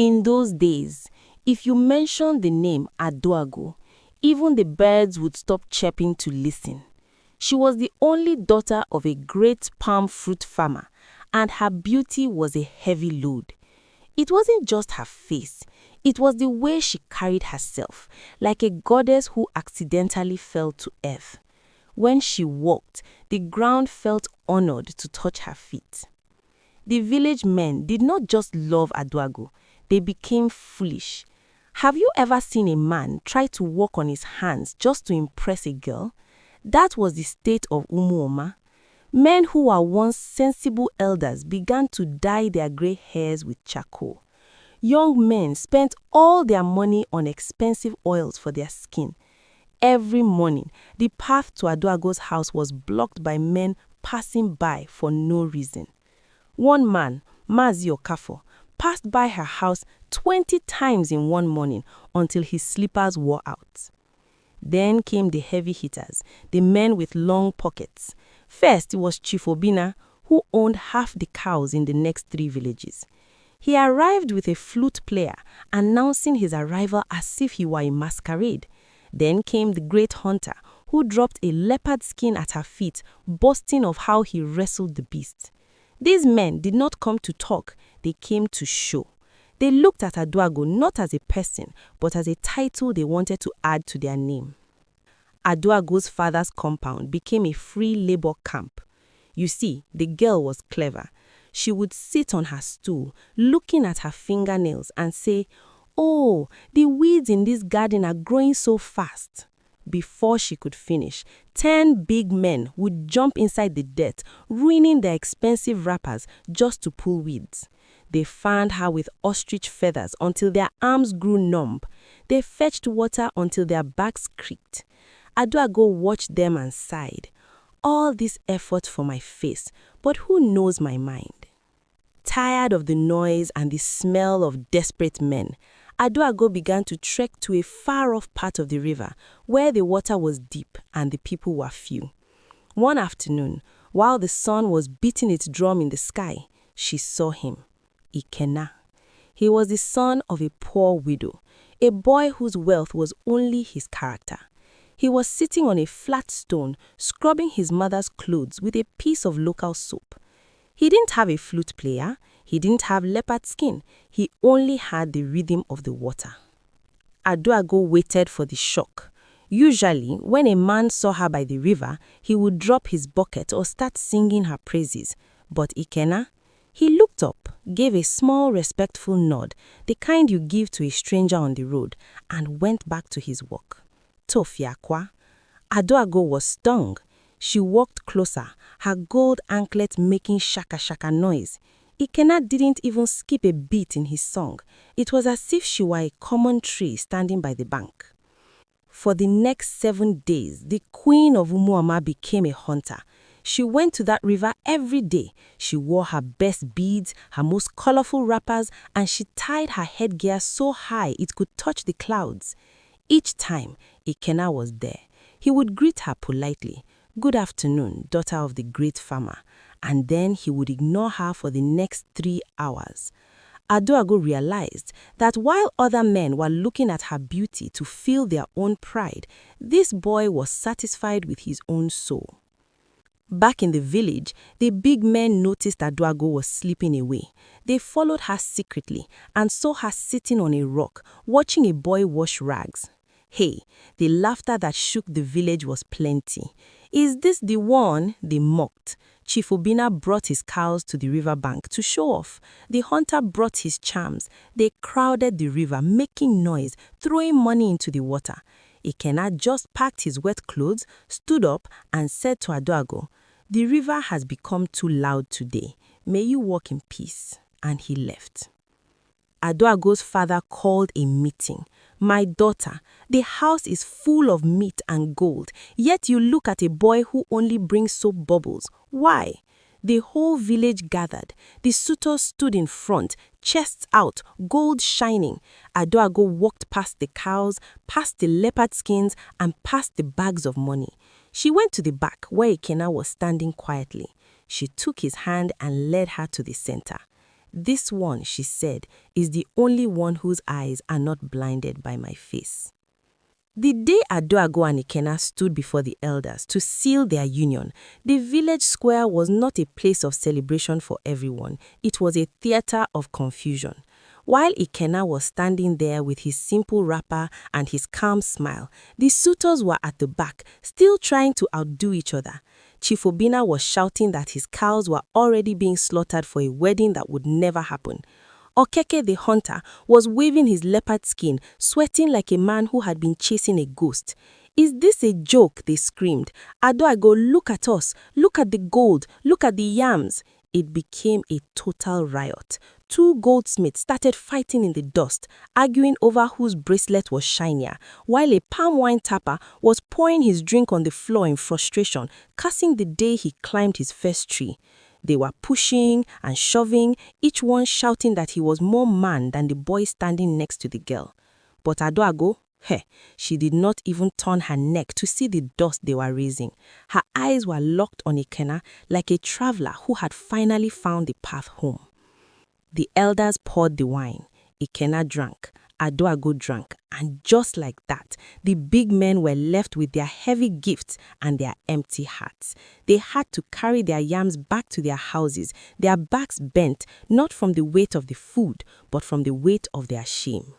In those days, if you mentioned the name Aduago, even the birds would stop chirping to listen. She was the only daughter of a great palm fruit farmer, and her beauty was a heavy load. It wasn't just her face, it was the way she carried herself, like a goddess who accidentally fell to earth. When she walked, the ground felt honored to touch her feet. The village men did not just love Aduago, they became foolish. Have you ever seen a man try to walk on his hands just to impress a girl? That was the state of Umuoma. Men who were once sensible elders began to dye their grey hairs with charcoal. Young men spent all their money on expensive oils for their skin. Every morning, the path to Aduago's house was blocked by men passing by for no reason. One man, Mazi Okafo, passed by her house 20 times in one morning until his slippers wore out. Then came the heavy hitters, the men with long pockets. First, it was Chief Obina, who owned half the cows in the next 3 villages. He arrived with a flute player, announcing his arrival as if he were a masquerade. Then came the great hunter, who dropped a leopard skin at her feet, boasting of how he wrestled the beast. These men did not come to talk, they came to show. They looked at Aduago not as a person, but as a title they wanted to add to their name. Aduago's father's compound became a free labor camp. You see, the girl was clever. She would sit on her stool, looking at her fingernails and say, "Oh, the weeds in this garden are growing so fast." Before she could finish, 10 big men would jump inside the dirt, ruining their expensive wrappers just to pull weeds. They fanned her with ostrich feathers until their arms grew numb. They fetched water until their backs creaked. Aduago watched them and sighed. All this effort for my face, but who knows my mind? Tired of the noise and the smell of desperate men, Aduago began to trek to a far-off part of the river where the water was deep and the people were few. One afternoon, while the sun was beating its drum in the sky, she saw him, Ikena. He was the son of a poor widow, a boy whose wealth was only his character. He was sitting on a flat stone, scrubbing his mother's clothes with a piece of local soap. He didn't have a flute player, he didn't have leopard skin, he only had the rhythm of the water. Aduago waited for the shock. Usually, when a man saw her by the river, he would drop his bucket or start singing her praises. But Ikena, he looked up, gave a small respectful nod, the kind you give to a stranger on the road, and went back to his work. Tofiakwa. Aduago was stung. She walked closer, her gold anklet making shaka-shaka noise. Ikena didn't even skip a beat in his song. It was as if she were a common tree standing by the bank. For the next 7 days, the queen of Umuama became a hunter. She went to that river every day. She wore her best beads, her most colorful wrappers, and she tied her headgear so high it could touch the clouds. Each time, Ikena was there. He would greet her politely. "Good afternoon, daughter of the great farmer," and then he would ignore her for the next 3 hours. Aduago realized that while other men were looking at her beauty to feel their own pride, this boy was satisfied with his own soul. Back in the village, the big men noticed Aduago was slipping away. They followed her secretly and saw her sitting on a rock, watching a boy wash rags. Hey, the laughter that shook the village was plenty. "Is this the one?" they mocked. Chief Obina brought his cows to the riverbank to show off. The hunter brought his charms. They crowded the river, making noise, throwing money into the water. Ikena just packed his wet clothes, stood up, and said to Aduago, "The river has become too loud today. May you walk in peace." And he left. Aduago's father called a meeting. "My daughter, the house is full of meat and gold, yet you look at a boy who only brings soap bubbles. Why?" The whole village gathered. The suitors stood in front, chests out, gold shining. Aduago walked past the cows, past the leopard skins, and past the bags of money. She went to the back where Ikena was standing quietly. She took his hand and led her to the center. "This one," she said, "is the only one whose eyes are not blinded by my face." The day Aduago and Ikena stood before the elders to seal their union, the village square was not a place of celebration for everyone. It was a theater of confusion. While Ikena was standing there with his simple wrapper and his calm smile, the suitors were at the back, still trying to outdo each other. Chief Obina was shouting that his cows were already being slaughtered for a wedding that would never happen. Okeke the hunter was waving his leopard skin, sweating like a man who had been chasing a ghost. "Is this a joke?" they screamed. "Aduago, look at us. Look at the gold. Look at the yams." It became a total riot. Two goldsmiths started fighting in the dust, arguing over whose bracelet was shinier, while a palm wine tapper was pouring his drink on the floor in frustration, cursing the day he climbed his first tree. They were pushing and shoving, each one shouting that he was more man than the boy standing next to the girl. But Aduago, she did not even turn her neck to see the dust they were raising. Her eyes were locked on Ikena like a traveler who had finally found the path home. The elders poured the wine. Ikena drank. Aduago drank. And just like that, the big men were left with their heavy gifts and their empty hearts. They had to carry their yams back to their houses, their backs bent, not from the weight of the food, but from the weight of their shame.